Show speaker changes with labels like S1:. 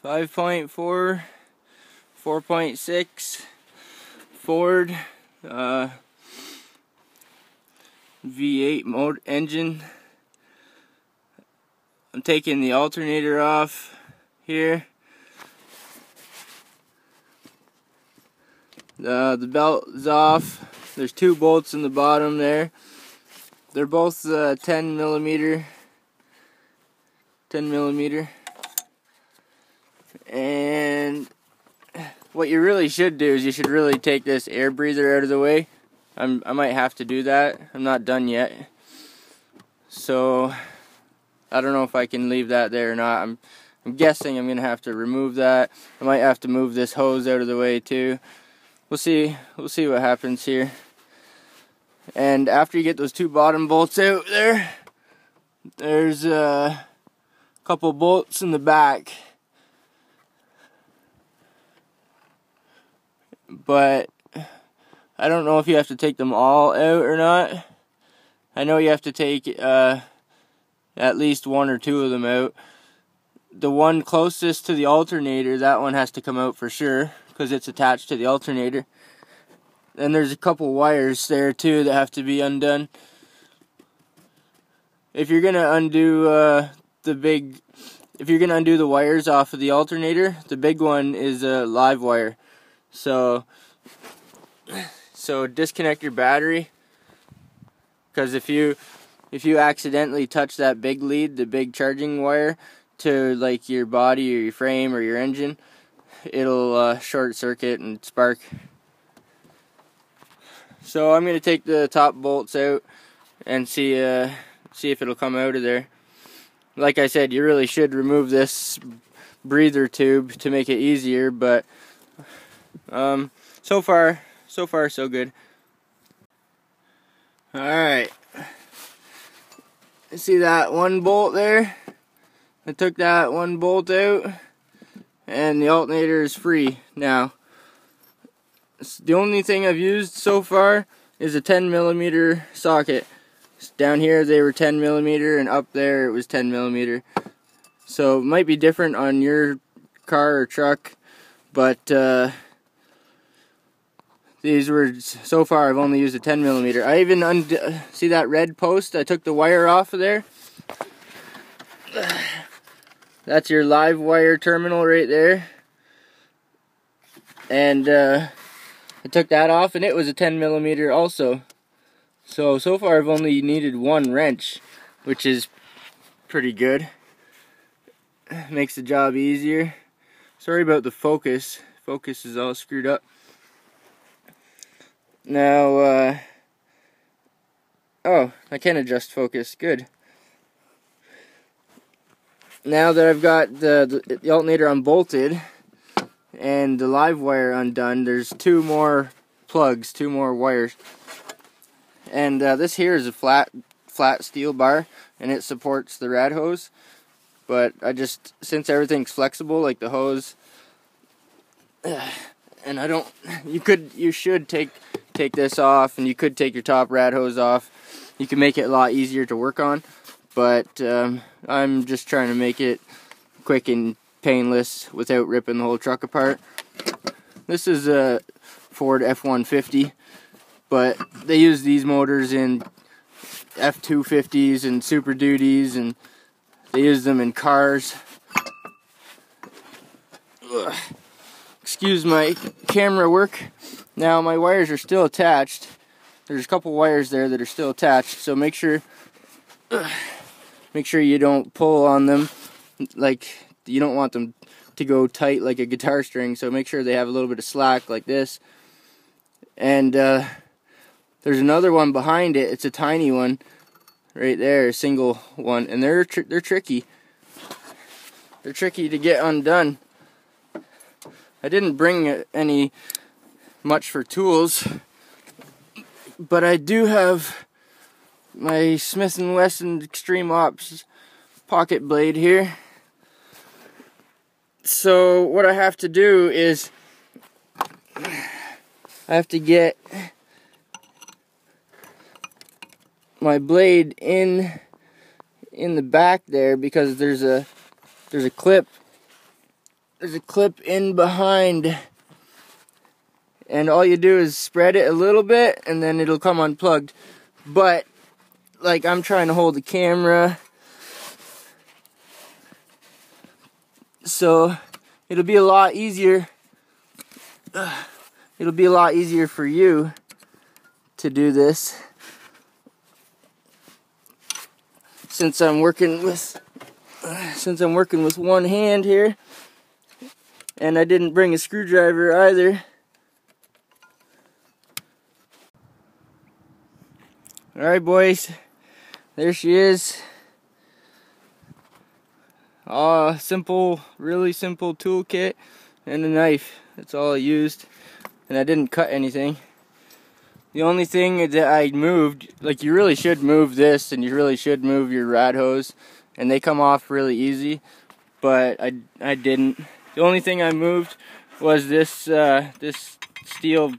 S1: 5.4, 4.6 Ford V8 mode engine. I'm taking the alternator off here. The belt is off. There's two bolts in the bottom there. They're both 10 millimeter. And what you really should do is you should really take this air breather out of the way. I might have to do that. I'm not done yet. So I don't know if I can leave that there or not. I'm guessing I'm gonna have to remove that. I might have to move this hose out of the way too. We'll see what happens here. And after you get those two bottom bolts out there's a couple bolts in the back. But I don't know if you have to take them all out or not. I know you have to take at least one or two of them out. The one closest to the alternator, that one has to come out for sure, because it's attached to the alternator. And there's a couple wires there too that have to be undone. If you're gonna undo the wires off of the alternator, the big one is a live wire. So disconnect your battery, because if you accidentally touch that big lead, the big charging wire, to like your body or your frame or your engine, it'll short circuit and spark. So I'm gonna take the top bolts out and see if it'll come out of there. Like I said, you really should remove this breather tube to make it easier, but so far so good. Alright, see that one bolt there? I took that one bolt out and the alternator is free now. The only thing I've used so far is a 10 millimeter socket. Down here they were 10 millimeter and up there it was 10 millimeter. So it might be different on your car or truck, but these were, so far I've only used a 10 millimeter. I even see that red post? I took the wire off of there. That's your live wire terminal right there. And I took that off and it was a 10 millimeter also. So far I've only needed one wrench, which is pretty good. Makes the job easier. Sorry about the focus. Focus is all screwed up. Now, oh, I can adjust focus. Good. Now that I've got the alternator unbolted and the live wire undone, there's two more plugs, two more wires. And this here is a flat steel bar, and it supports the rad hose. But I just, since everything's flexible, like the hose, and I don't, you should take this off, and you could take your top rad hose off. You can make it a lot easier to work on, but I'm just trying to make it quick and painless without ripping the whole truck apart. This is a Ford F-150, but they use these motors in F-250s and Super Duties, and they use them in cars. Ugh. Excuse my camera work. Now my wires are still attached. There's a couple wires there that are still attached, so make sure you don't pull on them. Like, you don't want them to go tight like a guitar string, so make sure they have a little bit of slack like this. And there's another one behind it. It's a tiny one right there, a single one, and they're tricky. They're tricky to get undone. I didn't bring any much for tools, but I do have my Smith & Wesson Extreme Ops pocket blade here. So what I have to do is I have to get my blade in the back there, because there's a clip there's a clip in behind, and all you do is spread it a little bit and then it'll come unplugged. But like, I'm trying to hold the camera, so it'll be a lot easier. It'll be a lot easier for you to do this, since I'm working with one hand here, and I didn't bring a screwdriver either. Alright boys, there she is. Simple, really simple toolkit and a knife. That's all I used, and I didn't cut anything. The only thing that I moved, like, you really should move this, and you really should move your rad hose, and they come off really easy, but I didn't. The only thing I moved was this this steel